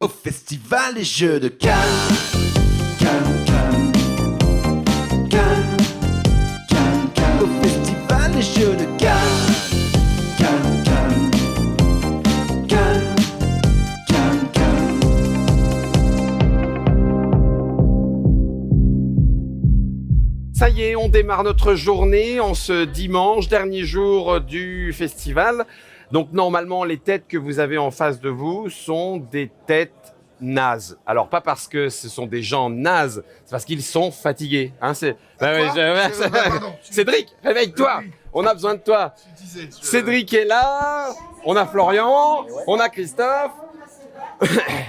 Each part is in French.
au festival des jeux de Cannes. Au festival des jeux de Cannes. Ça y est, on démarre notre journée en ce dimanche, dernier jour du festival. Donc normalement, les têtes que vous avez en face de vous sont des têtes nazes. Alors pas parce que ce sont des gens nazes, c'est parce qu'ils sont fatigués. Hein, Cédric, réveille-toi, on a besoin de toi. Cédric est là, on a Florian, on a Christophe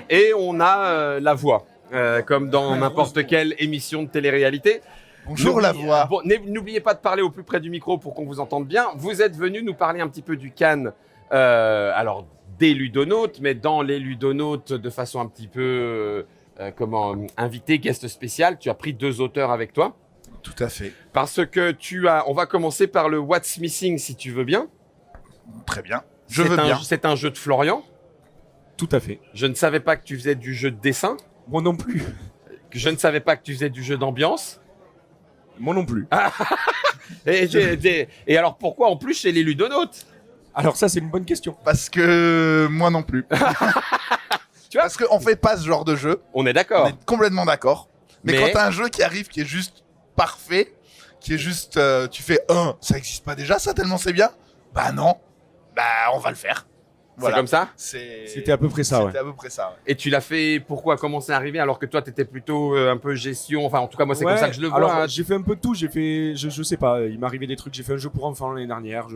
et on a la voix, comme dans n'importe quelle émission de télé-réalité. Bonjour la voix. Bon, n'oubliez pas de parler au plus près du micro pour qu'on vous entende bien. Vous êtes venu nous parler un petit peu du Cannes, alors des ludonautes, mais dans les ludonautes de façon un petit peu, invité, guest spécial. Tu as pris 2 auteurs avec toi. Tout à fait. Parce que on va commencer par le What's Missing si tu veux bien. Très bien. Je veux bien. C'est un jeu de Florian. Tout à fait. Je ne savais pas que tu faisais du jeu de dessin. Moi non plus. Je ne savais pas que tu faisais du jeu d'ambiance. Moi non plus. Et alors pourquoi en plus chez les ludonautes? Alors ça, c'est une bonne question. Parce que moi non plus. Tu vois, parce qu'on fait pas ce genre de jeu. on est d'accord. On est complètement d'accord. Mais Mais- quand t'as un jeu qui arrive, qui est juste parfait, qui est juste, tu fais ça existe pas déjà, ça tellement c'est bien. Bah non. Bah on va le faire. C'est comme ça. C'était à peu près ça, ouais. C'était à peu près ça. Ouais. Et tu l'as fait pourquoi? Comment c'est arrivé alors que toi t'étais plutôt un peu gestion? Enfin en tout cas moi c'est Ouais, comme ça que je le vois. alors, hein. j'ai fait un peu de tout. J'ai fait, je sais pas, il m'est arrivé des trucs. J'ai fait un jeu pour enfants l'année dernière.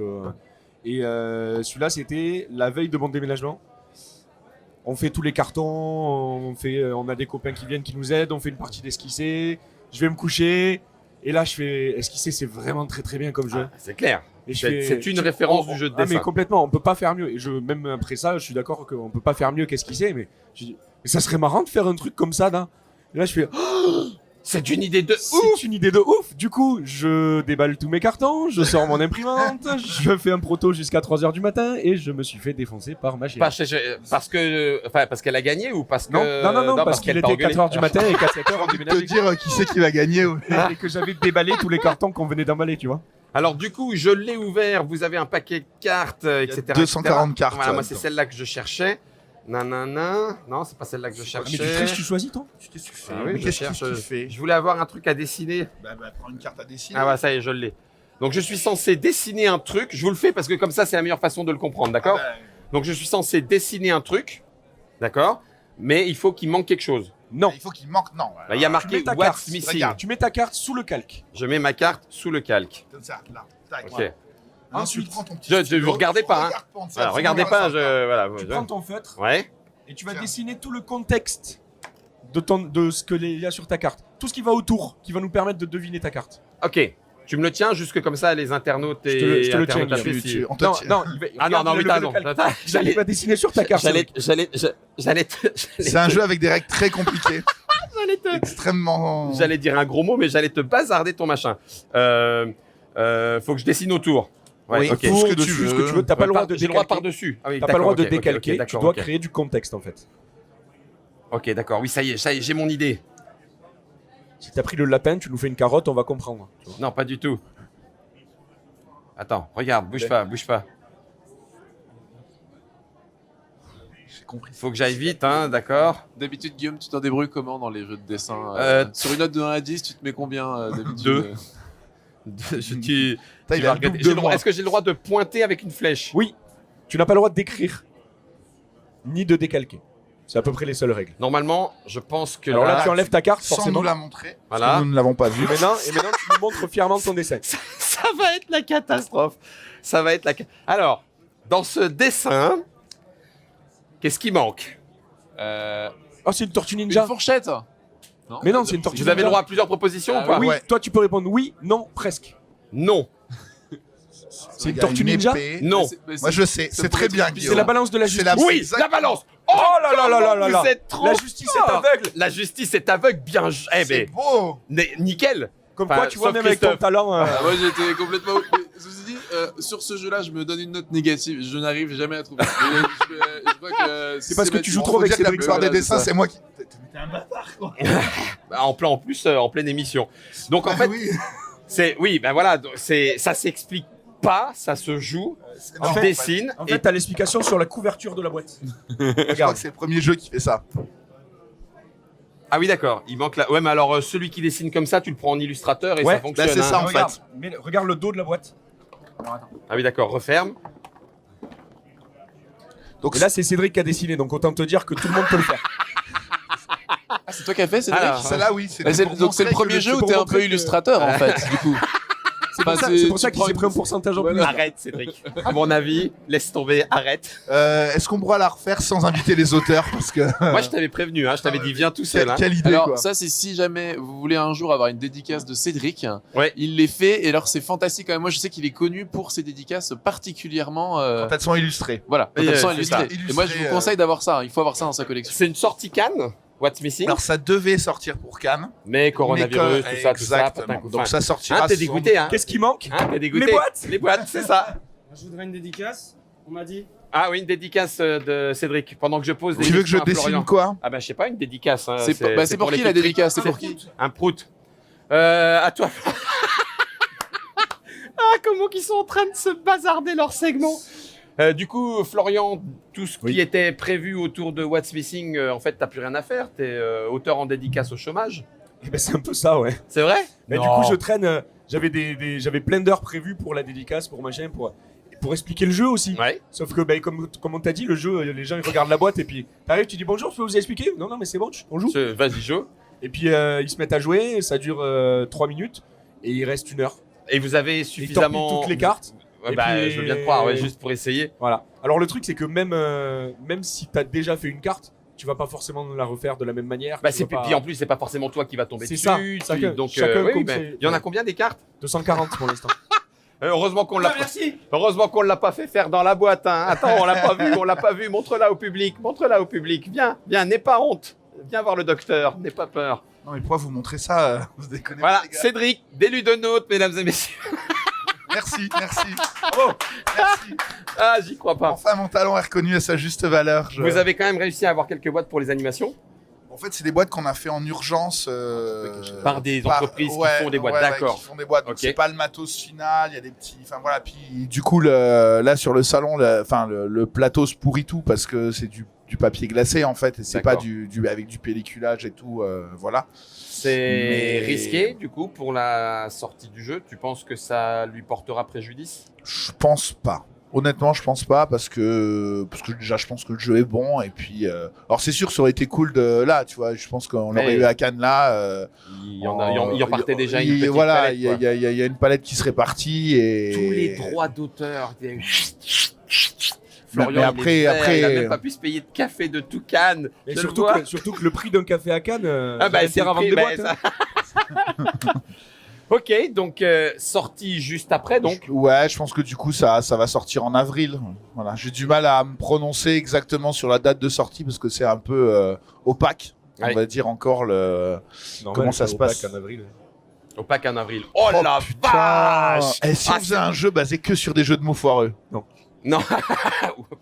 Et celui-là, c'était la veille de mon déménagement. On fait tous les cartons, on a des copains qui viennent, qui nous aident, on fait une partie d'esquisser. Je vais me coucher. Et là, je fais esquisser, c'est vraiment très très bien comme jeu. Ah, c'est clair. Et C'est une référence du jeu de dessin. Mais complètement, on peut pas faire mieux. Et même après ça, je suis d'accord qu'on peut pas faire mieux qu'esquisser. Mais je dis, mais ça serait marrant de faire un truc comme ça, là. Et là, je fais, C'est une idée de ouf. c'est une idée de ouf. Du coup, je déballe tous mes cartons, je sors mon imprimante, je fais un proto jusqu'à 3h du matin et je me suis fait défoncer par ma chérie. Parce qu'elle a gagné ou parce que Non, parce qu'il qu'elle était t'a engueulé. 4h du matin et qu'à 7h on Te déménageait. dire qui c'est qui va gagner. Et que j'avais déballé tous les cartons qu'on venait d'emballer, tu vois. Alors du coup, je l'ai ouvert, vous avez un paquet de cartes, etc. 240 cartes. Voilà, moi c'est dedans. celle-là que je cherchais. Nanana. Non, c'est pas celle-là que je Mais cherchais. tu triches, tu choisis, toi. Qu'est-ce que tu fais Ah oui, Mais je qu'est-ce cherche. que tu fais Je voulais avoir un truc à dessiner. Bah prends une carte à dessiner. Ah ouais, ça y est, je l'ai. Donc je suis censé dessiner un truc. Je vous le fais parce que comme ça, c'est la meilleure façon de le comprendre, d'accord? Ah Donc je suis censé dessiner un truc, d'accord? Mais il faut qu'il manque quelque chose. Non. Il faut qu'il manque. Non. Là, il y a Tu marqué mets ta What's carte, Missing. regarde. Tu mets ta carte sous le calque. Je mets ma carte sous le calque. Comme ça, là. Tac. Ok. Voilà. Ensuite, tu prends ton petit vous stylo, regardez pas, hein. regarde en dessous, Voilà, regardez pas, voilà. tu prends ton feutre Ouais. et tu vas Tiens. dessiner tout le contexte de ce qu'il y a sur ta carte. Tout ce qui va autour, qui va nous permettre de deviner ta carte. Ok. Tu me le tiens jusque comme ça, les internautes et Je te le internautes tiens, apprécient. on te Non, tient. non, il va, Ah non, regarde, non, il mais a t'as levé non. le calque. Il va dessiner sur ta carte. C'est un jeu avec des règles très compliquées. Extrêmement. J'allais dire un gros mot, mais j'allais te bazarder ton machin. Faut que je dessine autour. Ouais, Oui, ok. autour. Pour ce que tu dessus, veux. ce que tu veux, t'as pas le droit de J'ai le droit décalquer. par-dessus. Ah oui, T'as pas le droit de d'accord, ok, décalquer, ok, tu d'accord, dois ok. créer du contexte en fait. Ok, d'accord. Oui, ça y est, j'ai mon idée. Si t'as pris le lapin, tu nous fais une carotte, on va comprendre. Non, pas du tout. Attends, regarde, bouge pas. J'ai compris. Faut que j'aille vite, hein, d'accord. D'habitude, Guillaume, tu t'en débrouilles comment dans les jeux de dessin Sur une note de 1 à 10, tu te mets combien d'habitude 2. Putain, il a le double de moi. Est-ce que j'ai le droit de pointer avec une flèche? Oui, tu n'as pas le droit d'écrire, ni de décalquer. C'est à peu près les seules règles. Normalement, je pense que Alors là, là, tu enlèves ta carte, Sans forcément. nous la montrer. Voilà. Parce que nous ne l'avons pas vu. Et maintenant, tu nous montres fièrement ton dessin. ça va être la catastrophe. Ça va être la. Alors, dans ce dessin, qu'est-ce qui manque? Oh, c'est une tortue Une ninja. fourchette. Mais non, c'est une tortue Vous avez ninja. le droit à plusieurs propositions Ah ou pas? Oui, Ouais. toi tu peux répondre oui, non, presque. Non. C'est une Il y a tortue ninja. épée. Non. Moi je sais, ça c'est très pourrait bien être- Guillaume. C'est la balance de la C'est justice. la- Oui, exactement. la balance. Oh là là là là là là. Vous êtes trop La justice est fort. aveugle. La justice est aveugle, bien. Eh C'est ben, beau. nickel. Comme Enfin, quoi, tu vois, sauf même avec ton Christophe. talent. Ah, moi, j'étais complètement. Ceci dit, sur ce jeu-là, je me donne une note négative. Je n'arrive jamais à trouver. Je crois que C'est parce que tu joues Faut trop avec dire que la Cédric. plupart des Voilà, dessins, c'est ça. c'est moi qui. Bah, en pleine émission. Donc en fait, oui. ça s'explique pas, ça se joue, Non, on dessine. En et fait, t'as l'explication sur la couverture de la boîte. Je crois Regarde. que c'est le premier jeu qui fait ça. Ah oui, d'accord. Il manque là. Ouais, mais alors celui qui dessine comme ça, tu le prends en illustrateur et Ouais, ça fonctionne. bah, c'est ça, hein. en regarde, fait. regarde le dos de la boîte. Ah oui, d'accord. Referme. Donc Et là, c'est Cédric qui a dessiné, donc autant te dire que tout le monde peut le faire. Ah, c'est toi qui as fait, Cédric Alors, celle-là, oui. Bah, donc c'est le premier jeu où t'es un peu illustrateur en fait, du coup. C'est pour Enfin, ça, c'est pour ça tu qu'il s'est prends pris un pourcentage en plus. Arrête, Cédric. À mon avis, laisse tomber. Arrête. Est-ce qu'on pourra la refaire sans inviter les auteurs parce que Moi, je t'avais prévenu. Hein, je t'avais dit, viens tout seul. Hein. quelle idée Alors quoi. ça c'est si jamais vous voulez un jour avoir une dédicace de Cédric, Ouais. il les fait et alors c'est fantastique quand même. Moi je sais qu'il est connu pour ses dédicaces particulièrement Quand elles sont illustrées. voilà, Et, quand elles sont c'est illustrées. ça. Et moi je vous conseille d'avoir ça, il faut avoir ça dans sa collection. C'est une sortie Cannes. What's Missing. Alors ça devait sortir pour Cannes. Mais coronavirus, Mais tout ça. exactement. patin, coup de Donc fin. ça sortira. Hein, t'es sans- dégoûté, hein. Qu'est-ce qui manque? Hein, t'es dégoûté. Les boîtes. Les boîtes, c'est ça. Je voudrais une dédicace, on m'a dit. Ah oui, une dédicace de Cédric. Pendant que je pose des Tu veux que je questions à Florian. dessine quoi? Ah bah je sais pas, une dédicace. Hein, C'est pour qui la l'électrique. dédicace? C'est pour qui? Un prout. À toi. Ah, comment qu'ils sont en train de se bazarder leur segment. Du coup, Florian, tout ce Oui. qui était prévu autour de What's Missing, en fait, t'as plus rien à faire. T'es auteur en dédicace au chômage. Eh ben, c'est un peu ça, ouais. C'est vrai? Mais du coup, je traîne. J'avais plein d'heures prévues pour la dédicace, pour machin, pour expliquer le jeu aussi. Ouais. Sauf que, comme on t'a dit, le jeu, les gens ils regardent la boîte et puis t'arrives, tu dis bonjour, je peux vous expliquer? Non, non, mais c'est bon, on joue. Vas-y, Jo. Et puis ils se mettent à jouer, ça dure 3 minutes et il reste 1 heure. Et vous avez Ils suffisamment. torpillent toutes les cartes. Ouais, Et bah, puis- je veux bien te croire, ouais, juste pour essayer. Voilà. Alors le truc, c'est que même si t'as déjà fait une carte, tu vas pas forcément la refaire de la même manière. Bah, tu c'est vas pas- puis en plus, c'est pas forcément toi qui va tomber C'est dessus. ça, tu- chacun- donc, chacun oui, compte mais ses- il y en a combien des cartes? 240 pour l'instant. Heureusement qu'on l'a Ah, pas. merci. Heureusement qu'on l'a pas fait faire dans la boîte. Hein. Attends, on l'a pas vu, on l'a pas vu. Montre-la au public, montre-la au public. Viens, viens, n'aie pas honte. Viens voir le docteur, n'aie pas peur. Non mais pourquoi vous montrez ça Vous déconnez Voilà, pas, les gars. Cédric, d'élu de notes, mesdames et messieurs. Merci, merci. Bravo. Merci. Ah, j'y crois pas. Enfin, mon talent est reconnu à sa juste valeur. Vous avez quand même réussi à avoir quelques boîtes pour les animations En fait, c'est des boîtes qu'on a fait en urgence. Par des entreprises qui font des boîtes, d'accord. qui font des boîtes. Donc, Ok. c'est pas le matos final, il y a des petits. Enfin voilà. Puis du coup, là sur le salon, le plateau se pourrit tout parce que c'est du papier glacé en fait, et c'est pas D'accord. avec du pelliculage et tout. Voilà. C'est Mais- risqué, du coup, pour la sortie du jeu. Tu penses que ça lui portera préjudice? Je pense pas. Honnêtement, je pense pas parce que déjà je pense que le jeu est bon et puis alors c'est sûr ça aurait été cool de là, tu vois, je pense qu'on Mais- l'aurait eu à Cannes là. Il en partait déjà une petite voilà, palette, il quoi. y a une palette qui serait partie et Tous les droits d'auteur. Mais Florian, après- il a après- même pas pu se payer de café de Toucan. Et Je le surtout vois. surtout que le prix d'un café à Cannes, Ah bah, ça c'est intérêt à le vendre prix, des bah, boîtes. ça- Ok, donc sortie juste après, donc. Ouais, je pense que du coup ça va sortir en avril. Voilà, j'ai du mal à me prononcer exactement sur la date de sortie parce que c'est un peu opaque. On Ouais. va dire encore le. Comment ça se passe en avril? Opaque en avril. Oh, la putain. vache. Et si Ah, on faisait un jeu basé que sur des jeux de mots foireux? Non,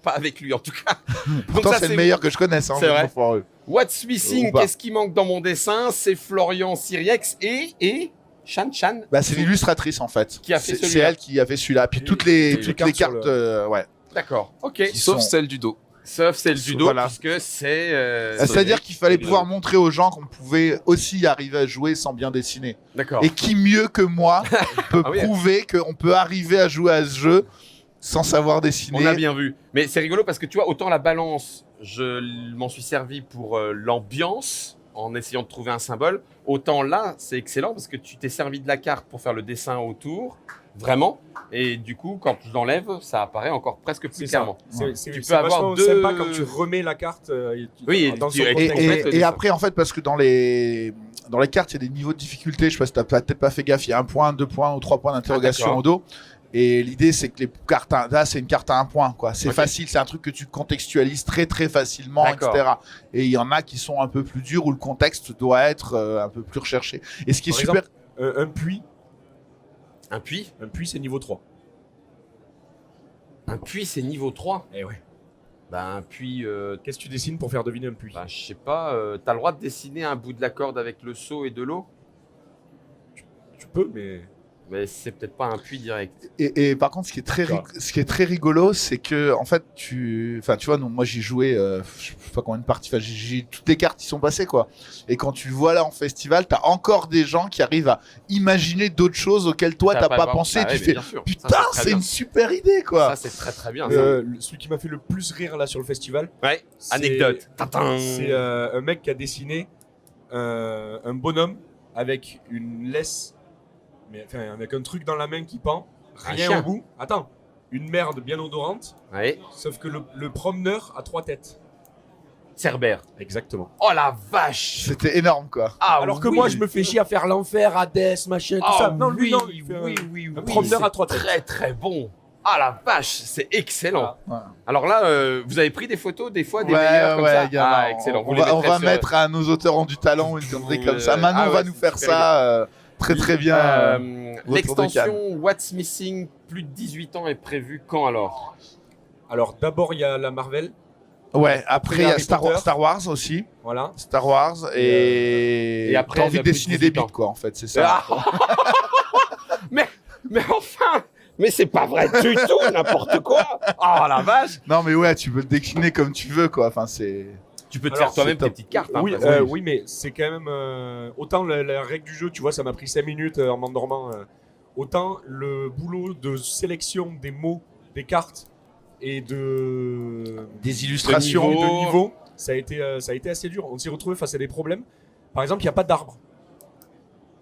pas avec lui en tout cas. Donc Pourtant ça, c'est le meilleur que je connaisse, hein, c'est jeux de vrai. mots foireux. What's Missing, Ou pas. qu'est-ce qui manque dans mon dessin? C'est Florian Siriex et Chan. Bah, c'est l'illustratrice en fait. Qui a fait C'est celui-là. elle qui a fait celui-là. Puis Et- toutes et les les cartes, cartes sur ouais. D'accord, ok. Qui Sauf sont- celle du dos. Sauf celle du dos, Voilà. puisque c'est. C'est-à-dire qu'il fallait c'est- pouvoir montrer aux gens qu'on pouvait aussi arriver à jouer sans bien dessiner. D'accord. Et qui mieux que moi peut Ah oui. prouver qu'on peut arriver à jouer à ce jeu sans savoir dessiner. On a bien vu. Mais c'est rigolo parce que tu vois, autant la balance, je m'en suis servi pour l'ambiance en essayant de trouver un symbole. Autant là, c'est excellent parce que tu t'es servi de la carte pour faire le dessin autour, vraiment. Et du coup, quand je l'enlève, ça apparaît encore presque plus C'est ça. clairement. C'est Tu c'est peux avoir vachement deux- sympa quand tu remets la carte. Oui, dans tu- son et- contexte. complète le Et dessin. après, en fait, parce que dans les cartes, il y a des niveaux de difficulté. Je sais pas si t'as peut-être pas fait gaffe. Il y a 1 point, 2 points ou 3 points d'interrogation d'accord. au dos. Et l'idée, c'est que les cartes, là, c'est une carte à 1 point, quoi. C'est Ok. facile, c'est un truc que tu contextualises très, très facilement, D'accord. etc. Et il y en a qui sont un peu plus durs où le contexte doit être un peu plus recherché. Et ce qui est Par super. exemple, un puits, Un puits. c'est niveau 3. Un puits, c'est niveau 3. Eh ouais. Bah, un puits, Qu'est-ce que tu dessines pour faire deviner un puits? bah, je sais pas, t'as le droit de dessiner un bout de la corde avec le seau et de l'eau, Tu peux, mais. mais c'est peut-être pas un puits direct. Et par contre, ce qui est très rigolo, c'est que en fait, tu vois, non, moi j'ai joué, je sais pas combien de parties, enfin, j'ai toutes les cartes qui sont passées quoi. Et quand tu vois là en festival, t'as encore des gens qui arrivent à imaginer d'autres choses auxquelles toi t'as pas pensé. Bah Tu ouais, mais fais bien sûr. putain, Ça, c'est très une bien. super idée quoi. Ça, c'est très très bien. Celui qui m'a fait le plus rire là sur le festival, Ouais, c'est- anecdote. Tintin. c'est un mec qui a dessiné un bonhomme avec une laisse, mais enfin avec un truc dans la main qui pend, Un rien chien. au bout. Attends, une merde bien odorante, Ouais, sauf que le promeneur a 3 têtes. Cerbère. Exactement. Oh la vache. C'était énorme quoi. Ah, Alors que oui. moi je me fais chier à faire l'enfer, Hades, machin, tout Ah, ça. Non, lui oui, non, il fait oui, oui, un oui, promeneur c'est à 3 têtes. Très très bon. Ah la vache, c'est excellent. Voilà. Alors là, vous avez pris des photos des fois des meilleurs comme ça. il y en a. Ah excellent. Vous On les va, on mettrez va sur- mettre à nos auteurs ont du talent une connerie comme ça. Manon ah va ouais, nous c'est faire super ça très très bien. Retour de L'extension What's Missing plus de 18 ans est prévue quand alors? Alors d'abord il y a la Marvel, Ouais, après il y a Harry Star Potter. Wars aussi. voilà. Star Wars et après, t'as envie le de plus de dessiner des 18 ans. bites quoi en fait, c'est ça. Ah mais enfin, mais c'est pas vrai du tout, n'importe quoi. Oh la vache. Non mais ouais, tu peux le décliner comme tu veux quoi. Enfin c'est. Tu peux te Alors, faire toi-même c'est tes top. petites cartes. Hein, Oui, parce que- oui, mais c'est quand même autant la règle du jeu, tu vois, ça m'a pris 5 minutes en m'endormant. Autant le boulot de sélection des mots, des cartes et de Des illustrations. et de niveau, ça a été assez dur. On s'est retrouvé face à des problèmes. Par exemple, il n'y a pas d'arbre.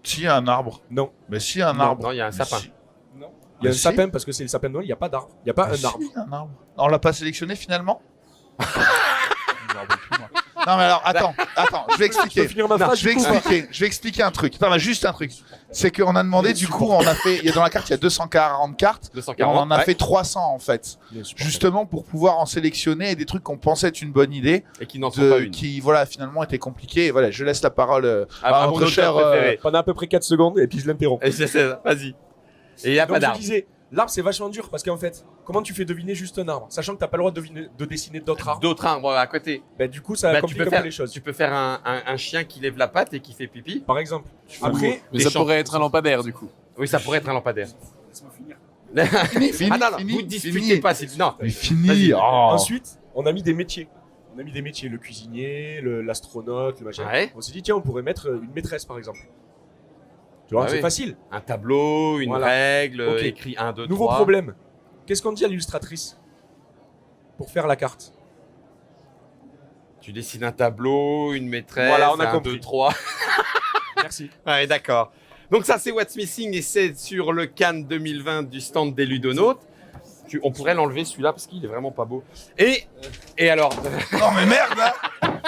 Si, il y a un arbre. Non. Mais si, il y a un Non, arbre. non, il y a un Mais sapin. si. Non. Il y a un si. sapin parce que c'est le sapin de Noël. Il n'y a pas d'arbre. Il n'y a pas Mais un arbre. si, il y a un arbre. On l'a pas sélectionné finalement. Je me rappelle plus, moi. Non mais alors attends, je vais Je peux expliquer. finir ma Non, phrase. je vais du coup, expliquer un truc. Attends, mais juste un truc. C'est qu'on a demandé, du coup, on a fait, il y a dans la carte, il y a 240 cartes. Et 240. on en a ouais. fait 300 en fait. Bien sûr. Justement pour pouvoir en sélectionner des trucs qu'on pensait être une bonne idée, Et qui n'en sont pas une. qui voilà finalement étaient compliqués. Et voilà, je laisse la parole À à mon notre auteur cher. préféré. Pendant à peu près 4 secondes et puis je l'interromps. Et c'est ça, vas-y. Et il n'y a Donc pas je d'arbre. disais, l'arbre c'est vachement dur parce qu'en fait, comment tu fais deviner juste un arbre, sachant que t'as pas le droit de dessiner d'autres arbres. D'autres arbres à côté. Bah, du coup, ça Bah, complique un peu les choses. tu peux faire un chien qui lève la patte et qui fait pipi. Par exemple. Après, Mais Des ça champs. pourrait être un lampadaire du coup. Oui, ça pourrait être un lampadaire. Fini, Ah non, non, fini, vous disputez fini. pas. Non. Mais fini. Vas-y. Oh. ensuite, on a mis des métiers. On a mis des métiers, le cuisinier, l'astronaute, le machin. Ouais. On s'est dit, tiens, on pourrait mettre une maîtresse par exemple. Tu vois, Ah c'est oui. facile. Un tableau, une Voilà. règle, Ok. écrit 1, 2, 3. Nouveau problème. Qu'est-ce qu'on dit à l'illustratrice pour faire la carte? Tu dessines un tableau, une maîtresse, Voilà, on a 1, compris. 2, 3. Merci. Ouais, d'accord. Donc ça, c'est What's Missing et c'est sur le Cannes 2020 du stand des Ludonautes. On pourrait l'enlever celui-là parce qu'il est vraiment pas beau. Et alors, Non mais merde. Hein.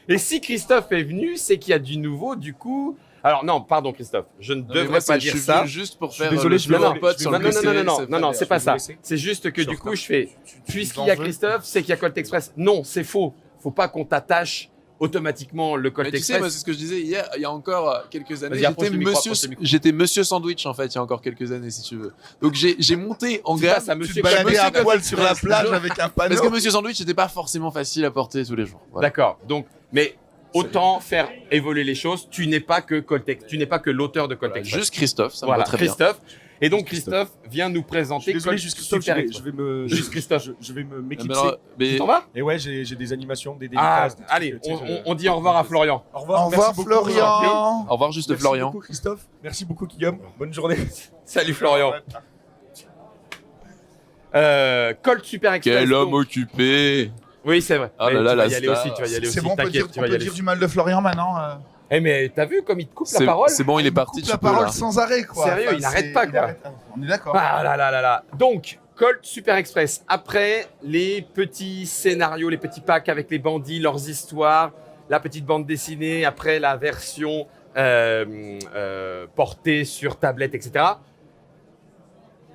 et si Christophe est venu, c'est qu'il y a du nouveau du coup. Alors non, pardon Christophe, je ne Non, mais devrais moi, pas je dire suis ça. venu juste pour faire désolé, le je vais floor vous- pote je vais sur Non, le non, PC, non, non, non, c'est non, non, pas c'est bien. pas je vais ça. vous laisser. C'est juste que Je suis du en coup, retard. je fais. Tu Puisqu'il nous y a en veux Christophe, c'est qu'il y a Colt Express. Non, c'est faux. Faut pas qu'on t'attache automatiquement le Colt Mais tu sais, Express. moi, c'est ce que je disais hier, il y a encore quelques années, Vas-y, approche le micro, approche le micro. j'étais monsieur sandwich en fait, il y a encore quelques années si tu veux. Donc j'ai monté en Tu gamme passes à Tu Monsieur te baladais Monsieur à Colt poil sur la Express. plage avec un panneau. parce que monsieur sandwich n'était pas forcément facile à porter tous les jours. Voilà. D'accord. Donc, mais autant faire évoluer les choses. Tu n'es pas que Coltex, tu n'es pas que l'auteur de Colt Voilà, Express. juste Christophe, ça me Voilà, va très bien. Christophe. Et donc Christophe vient nous Je présenter suis désolé, Colt juste Christophe, Super je Express. vais me. Juste Christophe. Je vais me Mais m'éclipser. alors, mais- Tu t'en vas? Et ouais, j'ai des animations, des Ah, dédicaces. des trucs, allez, tu sais, on dit au revoir à Florian. Au revoir, Au revoir merci beaucoup. Florian. Au revoir juste Merci Florian. beaucoup Christophe. Merci beaucoup Guillaume. Bonne journée. Salut Florian. Colt Super Express. Quel homme donc. occupé. Oui, c'est vrai. Ah Mais là là, tu vas la y aller star. aussi, tu vas y aller aussi. C'est bon, on peut T'inquiète, dire, tu on vas y peut aller dire aussi. du mal de Florian maintenant. Eh mais t'as vu comme il te coupe la parole? C'est bon, il est parti, coupe tu la peux parole là. sans arrêt quoi. Sérieux, il n'arrête pas, quoi. On est d'accord. Ah là là là là. Donc, Colt Super Express. Après, les petits scénarios, les petits packs avec les bandits, leurs histoires, la petite bande dessinée, après la version portée sur tablette, etc.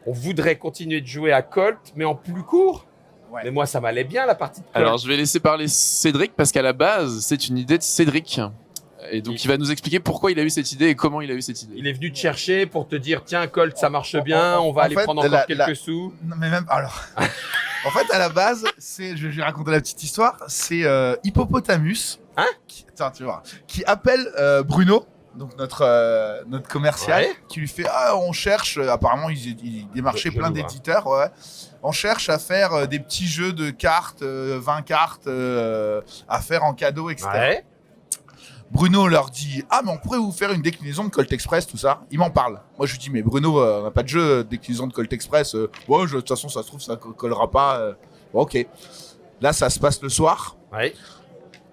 On voudrait continuer de jouer à Colt, mais en plus court. Ouais. Mais moi, ça m'allait bien la partie de Colt. Alors je vais laisser parler Cédric parce qu'à la base c'est une idée de Cédric Et donc il va nous expliquer pourquoi il a eu cette idée et comment il a eu cette idée. Il est venu te chercher pour te dire tiens Colt ça marche bien, on va aller fait, prendre encore quelques sous. Non, mais même alors. En fait, à la base, je vais raconter la petite histoire. C'est Hippopotamus, attends, tu vois, qui appelle Bruno, donc notre commercial, qui lui fait on cherche. Apparemment, il démarchait plein d'éditeurs. Ouais. On cherche à faire des petits jeux de cartes, 20 cartes à faire en cadeau, etc. Ouais. Bruno leur dit mais on pourrait vous faire une déclinaison de Colt Express, tout ça. Il m'en parle. Moi je lui dis mais Bruno, on n'a pas de jeu de déclinaison de Colt Express. De toute façon ça se trouve ça collera pas. Bon, ok. Là ça se passe le soir. Ouais.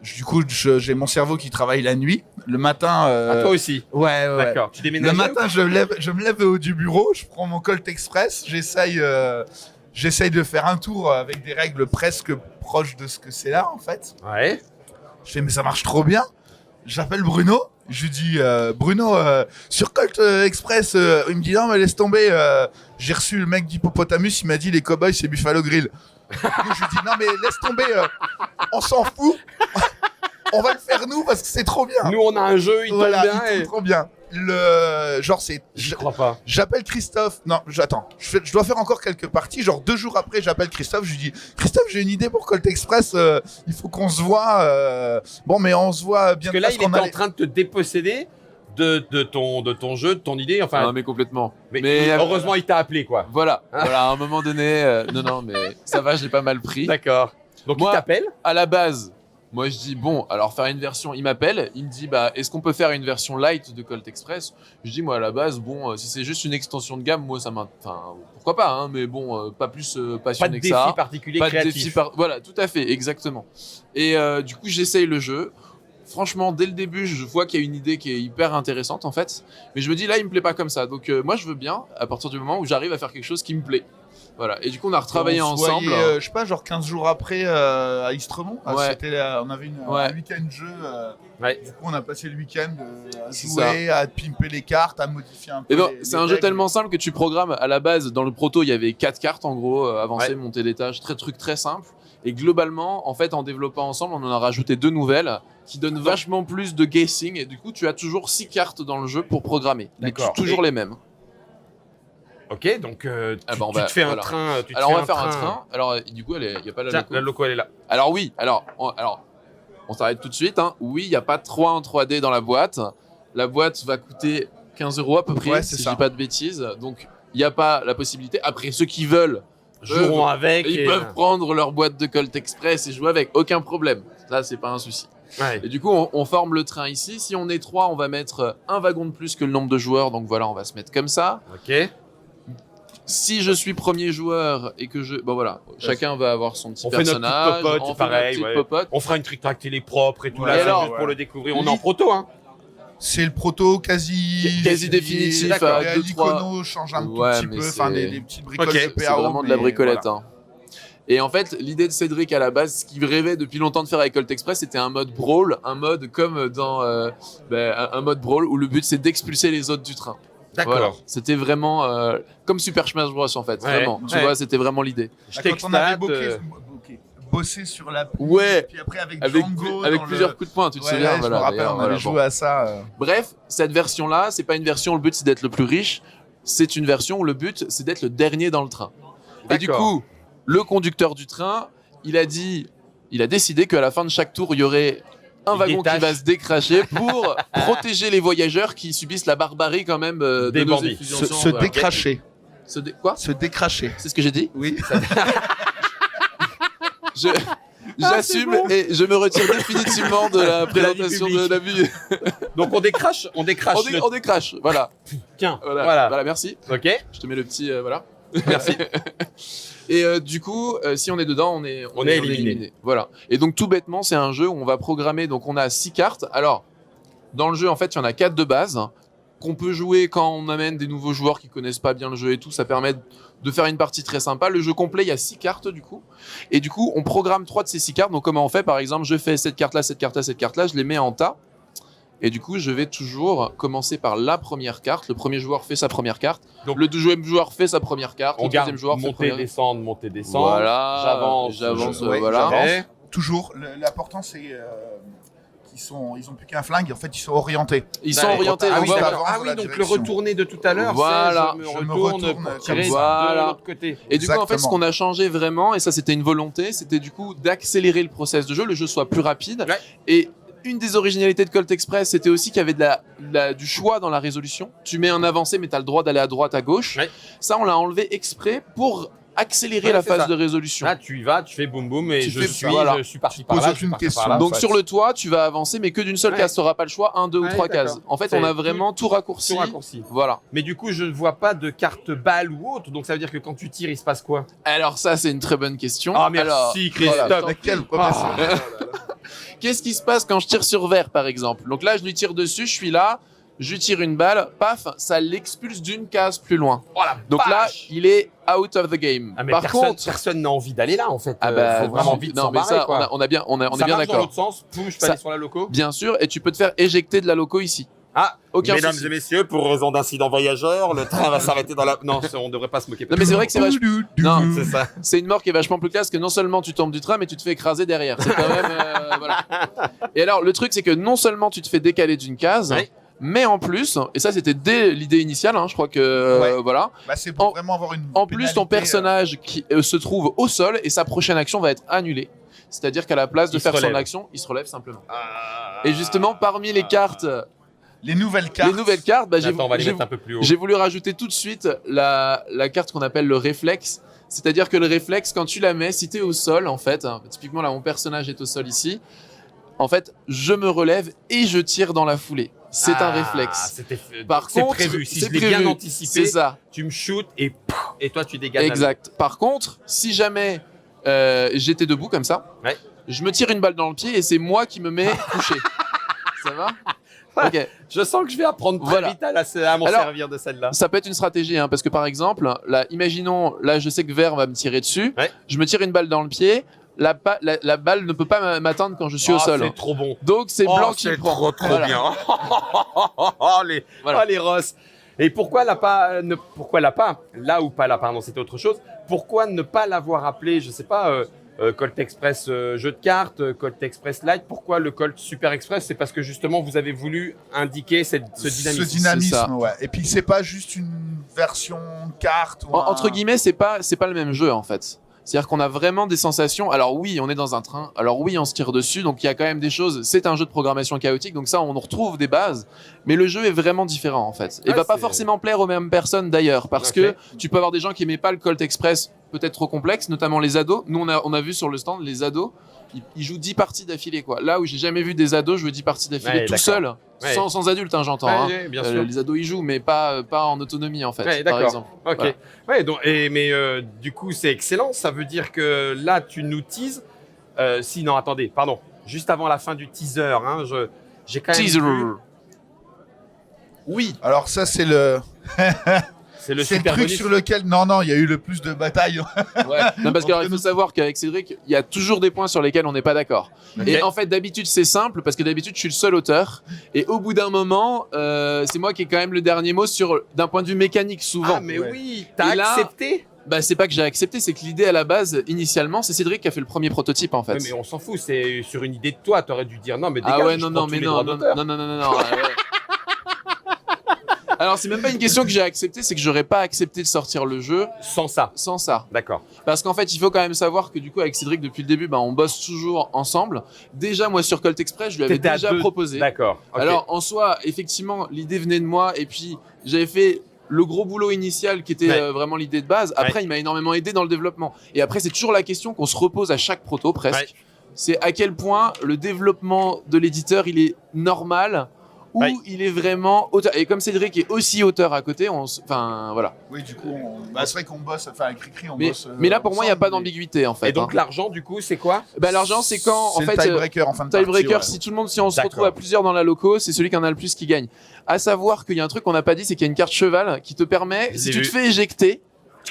Du coup j'ai mon cerveau qui travaille la nuit. Le matin. Toi aussi. Ouais. D'accord. Tu déménages. Le matin je me lève au haut du bureau. Je prends mon Colt Express. J'essaye de faire un tour avec des règles presque proches de ce que c'est là en fait. Ouais. Je fais mais ça marche trop bien. J'appelle Bruno, je lui dis Bruno, sur Colt Express, il me dit non mais laisse tomber, j'ai reçu le mec d'Hippopotamus, il m'a dit les cowboys c'est Buffalo Grill. Du coup, je lui dis non mais laisse tomber, on s'en fout, on va le faire nous parce que c'est trop bien. Nous on a un jeu, il tombe bien. Il tombe trop bien. Je crois pas. J'appelle Christophe. Non, j'attends. Je dois faire encore quelques parties. Genre 2 jours après, j'appelle Christophe. Je lui dis Christophe, j'ai une idée pour Colt Express. Il faut qu'on se voit. Bon, mais on se voit bien. Parce que là, il était en train de te déposséder de ton jeu, de ton idée. Enfin, Non mais complètement. mais heureusement, il t'a appelé quoi. Voilà, à un moment donné, non mais ça va, j'ai pas mal pris. D'accord. Donc Moi, il t'appelle. À la base, moi je dis bon, alors faire une version, il m'appelle, il me dit est-ce qu'on peut faire une version light de Colt Express? Je dis moi à la base bon, si c'est juste une extension de gamme, moi ça enfin pourquoi pas hein, mais bon pas plus passionné que ça. Pas de défi particulier créatif. Voilà, tout à fait, exactement. Et du coup, j'essaye le jeu. Franchement, dès le début, je vois qu'il y a une idée qui est hyper intéressante en fait, mais je me dis là, il me plaît pas comme ça. Donc moi, je veux bien à partir du moment où j'arrive à faire quelque chose qui me plaît. Voilà. Et du coup, on a retravaillé ensemble. Je sais pas, genre 15 jours après à Istremont. Ouais. On avait un week-end jeu. Du coup, on a passé le week-end à jouer, à pimper les cartes, à modifier un peu. Et donc, c'est un jeu tellement simple que tu programmes à la base. Dans le proto, il y avait 4 cartes en gros, avancer, monter d'étage, truc très simple. Et globalement, en fait, en développant ensemble, on en a rajouté 2 nouvelles qui donnent vachement plus de guessing. Et du coup, tu as toujours 6 cartes dans le jeu pour programmer. D'accord. Toujours les mêmes. Ok, donc tu te fais un train. Alors on va faire un train. Alors du coup, il n'y a pas la Tiens, loco. la loco, elle est là. Alors oui, on s'arrête tout de suite. Hein. Oui, il n'y a pas de 3 en 3D dans la boîte. La boîte va coûter 15 € à peu près, si je dis pas de bêtises. Donc il n'y a pas la possibilité. Après, ceux qui veulent joueront avec. Ils peuvent prendre leur boîte de Colt Express et jouer avec, aucun problème. Ça, c'est pas un souci. Ouais. Et du coup, on forme le train ici. Si on est 3, on va mettre un wagon de plus que le nombre de joueurs. Donc voilà, on va se mettre comme ça. Ok. Si je suis premier joueur et que chacun va avoir son petit personnage. On fait notre petite popote, On fera une trick-track télé propre et tout là, alors, juste pour le découvrir. On est en proto, hein. C'est le proto quasi définitif. L'icono change un tout petit peu, enfin des petites bricoles de PAO. C'est vraiment de la bricolette. Voilà. Hein. Et en fait, l'idée de Cédric à la base, ce qu'il rêvait depuis longtemps de faire avec Colt Express, c'était un mode brawl, un mode comme dans un mode brawl où le but c'est d'expulser les autres du train. D'accord. Voilà. C'était vraiment comme Super Smash Bros en fait, vraiment. Tu vois, c'était vraiment l'idée. Quand on avait bossé sur la et puis après avec Django avec plusieurs coups de poing, tu te souviens, je me rappelle, on avait joué à ça. Bref, cette version là, c'est pas une version où le but c'est d'être le plus riche, c'est une version où le but c'est d'être le dernier dans le train. Et du coup, le conducteur du train, il a décidé qu'à la fin de chaque tour, il y aurait un wagon qui va se décracher pour protéger les voyageurs qui subissent la barbarie quand même de nos effusions. Se décracher. Quoi ? Se décracher. C'est ce que j'ai dit ? Oui. J'assume et je me retire définitivement de la présentation de la vie. Donc on décrache. On décrache, voilà. Tiens, voilà, merci. Ok. Je te mets le petit, voilà. Merci. Et du coup, si on est dedans, on est éliminé. Voilà. Et donc tout bêtement, c'est un jeu où on va programmer. Donc on a 6 cartes. Alors, dans le jeu, en fait, il y en a 4 de base qu'on peut jouer quand on amène des nouveaux joueurs qui connaissent pas bien le jeu et tout. Ça permet de faire une partie très sympa. Le jeu complet, il y a 6 cartes du coup. Et du coup, on programme 3 de ces 6 cartes. Donc comment on fait ? Par exemple, je fais cette carte-là, cette carte-là, cette carte-là. Je les mets en tas. Et du coup, je vais toujours commencer par la première carte. Le premier joueur fait sa première carte. Donc, le deuxième joueur fait sa première carte. On le deuxième joueur fait monter, descendre. Voilà. J'avance. Voilà. Toujours. L'important, c'est ils ont plus qu'un flingue, en fait ils sont orientés. Ils sont orientés. Ah donc oui, voilà. d'accord. Ah oui, la donc le direction. retourner de tout à l'heure, Voilà. c'est Je je me me retourne retourne pour tirer voilà. de l'autre côté. Et du coup, en fait, ce Exactement. qu'on a changé vraiment, et ça c'était une volonté, c'était du coup d'accélérer le process de jeu, le jeu soit plus rapide. Ouais. Et une des originalités de Colt Express, c'était aussi qu'il y avait du choix dans la résolution. Tu mets un avancé, mais tu as le droit d'aller à droite, à gauche. Ouais. Ça, on l'a enlevé exprès pour accélérer Ouais, la c'est phase ça. de résolution. Là, tu y vas, tu fais boum boum et Tu je fais- suis, voilà. je suis parti poses par là, aucune je suis parti question. par là. Donc en fait. sur le toit, tu vas avancer, mais que d'une seule Ouais. case. Tu n'auras pas le choix, 1, 2 ou Ouais, 3 d'accord. cases. En fait, C'est on a vraiment tout raccourci. Tout raccourci. Voilà. Mais du coup, je ne vois pas de carte balle ou autre, donc ça veut dire que quand tu tires, il se passe quoi? Alors ça, c'est une très bonne question. Ah Alors, merci Voilà. Christophe. Mais quel professionnel. qu'est-ce qui se passe quand je tire sur vert, par exemple? Donc là, je lui tire dessus, je suis là, je lui tire une balle, paf, ça l'expulse d'une case plus loin. Oh la Donc là, vache. il est out of the game. Ah, mais Par personne, contre, personne n'a envie d'aller là en fait. ah bah, faut vraiment vite non, s'en mais barrer, ça, quoi. on est bien Ça bien marche dans d'accord. l'autre sens. Poum, je peux Ça- aller sur la loco. Bien sûr, et tu peux te faire éjecter de la loco ici. Ah, Aucun mesdames souci. et messieurs, pour raison d'incident voyageur, le train va s'arrêter dans la. Non, on devrait pas se moquer. Non, mais c'est vrai que c'est vachement. Non, C'est ça. c'est une mort qui est vachement plus classe que non seulement tu tombes du train, mais tu te fais écraser derrière. C'est quand même. Voilà. Et alors, le truc, c'est que non seulement tu te fais décaler d'une case, Oui. mais en plus, et ça c'était dès l'idée initiale, hein, je crois que. Ouais. Voilà. Bah, c'est pour En- vraiment avoir une. En plus, ton pénalité, personnage qui se trouve au sol et sa prochaine action va être annulée. C'est-à-dire qu'à la place de Il se faire son relève. action, il se relève simplement. Et justement, parmi les cartes, les nouvelles cartes. bah, Attends, on va les mettre un peu plus haut. j'ai voulu rajouter tout de suite la carte qu'on appelle le réflexe. C'est-à-dire que le réflexe, quand tu la mets, si tu es au sol, en fait, hein, typiquement là, mon personnage est au sol ici, en fait, je me relève et je tire dans la foulée. C'est un réflexe. C'était Par c'est contre, prévu. Si c'est je l'ai prévu. bien anticipé, C'est ça. tu me shootes et toi tu dégages. Exact. Par contre, si jamais j'étais debout comme ça, Ouais. je me tire une balle dans le pied et c'est moi qui me mets couché. Ça va? Ok. Je sens que je vais apprendre très Voilà. vite à m'en Alors, servir de celle-là. Ça peut être une stratégie, hein, parce que par exemple, là, imaginons, là, je sais que vert va me tirer dessus. Ouais. Je me tire une balle dans le pied. La balle ne peut pas m'atteindre quand je suis au sol. C'est trop bon. Donc c'est Oh, blanc qui c'est prend. trop Voilà. bien. Oh, les, Voilà. oh, les Ross. Et pourquoi pourquoi l'a pas là ou pas là, pardon, c'était autre chose. Pourquoi ne pas l'avoir appelé, je sais pas, Colt Express jeu de cartes, Colt Express Light. Pourquoi le Colt Super Express? C'est parce que justement vous avez voulu indiquer ce dynamisme. C'est ça. dynamisme, ouais. Et puis c'est pas juste une version carte. Ou Entre guillemets, c'est pas le même jeu en fait. C'est-à-dire qu'on a vraiment des sensations. Alors oui, on est dans un train. Alors oui, on se tire dessus. Donc il y a quand même des choses. C'est un jeu de programmation chaotique. Donc ça, on retrouve des bases. Mais le jeu est vraiment différent en fait. Et Ouais, va pas c'est- forcément plaire aux mêmes personnes d'ailleurs. Parce Ok. que tu peux avoir des gens qui aimaient pas le Colt Express, peut-être trop complexe, notamment les ados. Nous, on a vu sur le stand, les ados, ils jouent 10 parties d'affilée, quoi. Là où j'ai jamais vu des ados jouer 10 parties d'affilée Ouais, tout d'accord. seul, Ouais. sans adultes, hein, j'entends. hein. Ouais, bien sûr. Les ados, ils jouent, mais pas en autonomie, en fait, Ouais, par d'accord. exemple. Ok. Voilà. Ouais, donc, mais du coup, c'est excellent. Ça veut dire que là, tu nous teases. Si, non, attendez, pardon. Juste avant la fin du teaser, hein, j'ai quand même Teaser. vu- Oui, Alors ça c'est le. C'est le C'est le super truc bonus. sur lequel non il y a eu le plus de batailles. ouais. Non, parce qu'il faut savoir qu'avec Cédric, il y a toujours des points sur lesquels on n'est pas d'accord. Ok. Et en fait, d'habitude, c'est simple parce que d'habitude, je suis le seul auteur. Et au bout d'un moment, c'est moi qui ai quand même le dernier mot d'un point de vue mécanique, souvent. Ah, mais Ouais. oui, t'as Et là- accepté. Bah, c'est pas que j'ai accepté, c'est que l'idée à la base, initialement, c'est Cédric qui a fait le premier prototype en fait. Ouais, mais on s'en fout, c'est sur une idée de toi. T'aurais dû dire non, mais dégage, Ah ouais, je non, prends non, tous mais les non, droits non, d'auteur. non, non, non, non, non, ouais. Alors, c'est même pas une question que j'ai accepté, c'est que j'aurais pas accepté de sortir le jeu Sans ça. sans ça. D'accord. Parce qu'en fait, il faut quand même savoir que du coup, avec Cédric, depuis le début, bah, on bosse toujours ensemble. Déjà, moi, sur Colt Express, je lui avais T'étais à déjà deux. proposé. D'accord. ok. Alors, en soi, effectivement, l'idée venait de moi, et puis j'avais fait le gros boulot initial qui était Ouais. vraiment l'idée de base. Après, Ouais. il m'a énormément aidé dans le développement. Et après, c'est toujours la question qu'on se repose à chaque proto, presque. Ouais. C'est à quel point le développement de l'éditeur, il est normal ou Ouais. il est vraiment auteur. Et comme Cédric est aussi auteur à côté, enfin, voilà. Oui, du coup, c'est vrai qu'on bosse, enfin avec Cricri, on Mais, bosse. mais là, pour moi, il n'y a pas ensemble, d'ambiguïté, en fait. Et donc hein. l'argent, du coup, c'est quoi? Bah, l'argent, c'est quand, en C'est fait, le tiebreaker en fin de partie. tiebreaker, ouais. si on se D'accord. retrouve à plusieurs dans la loco, c'est celui qui en a le plus qui gagne. À savoir qu'il y a un truc qu'on n'a pas dit, c'est qu'il y a une carte cheval qui te permet, Je si l'ai tu vu. te fais éjecter,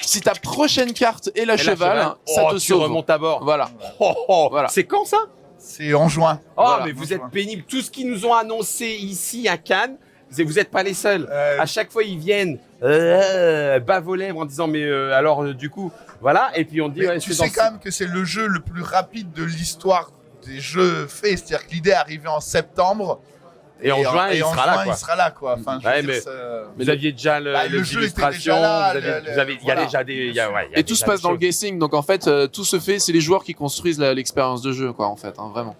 si ta prochaine carte est la Et la cheval, ça oh, te tu sauve. remontes à bord. Voilà. Oh, oh. Voilà. C'est quand ça? C'est en juin. Oh, Voilà. mais vous êtes pénibles. Tout ce qu'ils nous ont annoncé ici à Cannes, vous n'êtes pas les seuls. À chaque fois, ils viennent bave aux lèvres en disant mais alors du coup, voilà. Et puis on dit Mais ouais, tu c'est sais dans quand même que c'est le jeu le plus rapide de l'histoire des jeux faits. C'est-à-dire que l'idée est arrivée en septembre. Et en juin, il sera là, quoi. Il sera là, quoi. Enfin, je veux Ouais, dire, mais- ça- Vous aviez déjà les le jeu était illustrations, déjà là, il y a déjà des... il y a Et tout se déjà passe des dans le choses. guessing, donc en fait, tout se fait, c'est les joueurs qui construisent l'expérience de jeu, quoi, en fait, hein, vraiment.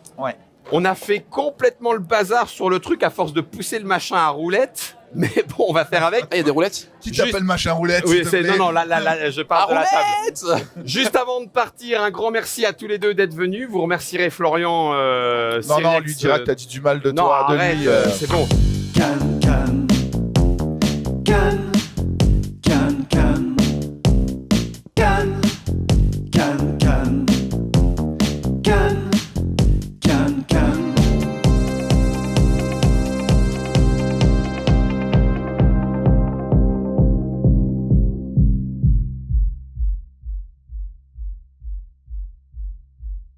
On a fait complètement le bazar sur le truc à force de pousser le machin à roulette. Mais bon, on va faire avec. Ah, il y a des roulettes? Qui Juste- t'appelle machin roulette Oui, s'il te c'est plaît non, là, je parle de la table. Roulette. Juste avant de partir, un grand merci à tous les deux d'être venus. Vous remercierez Florian. Non, Sirex, lui dira que t'as dit du mal de non, toi, de arrête, lui. c'est bon. Calme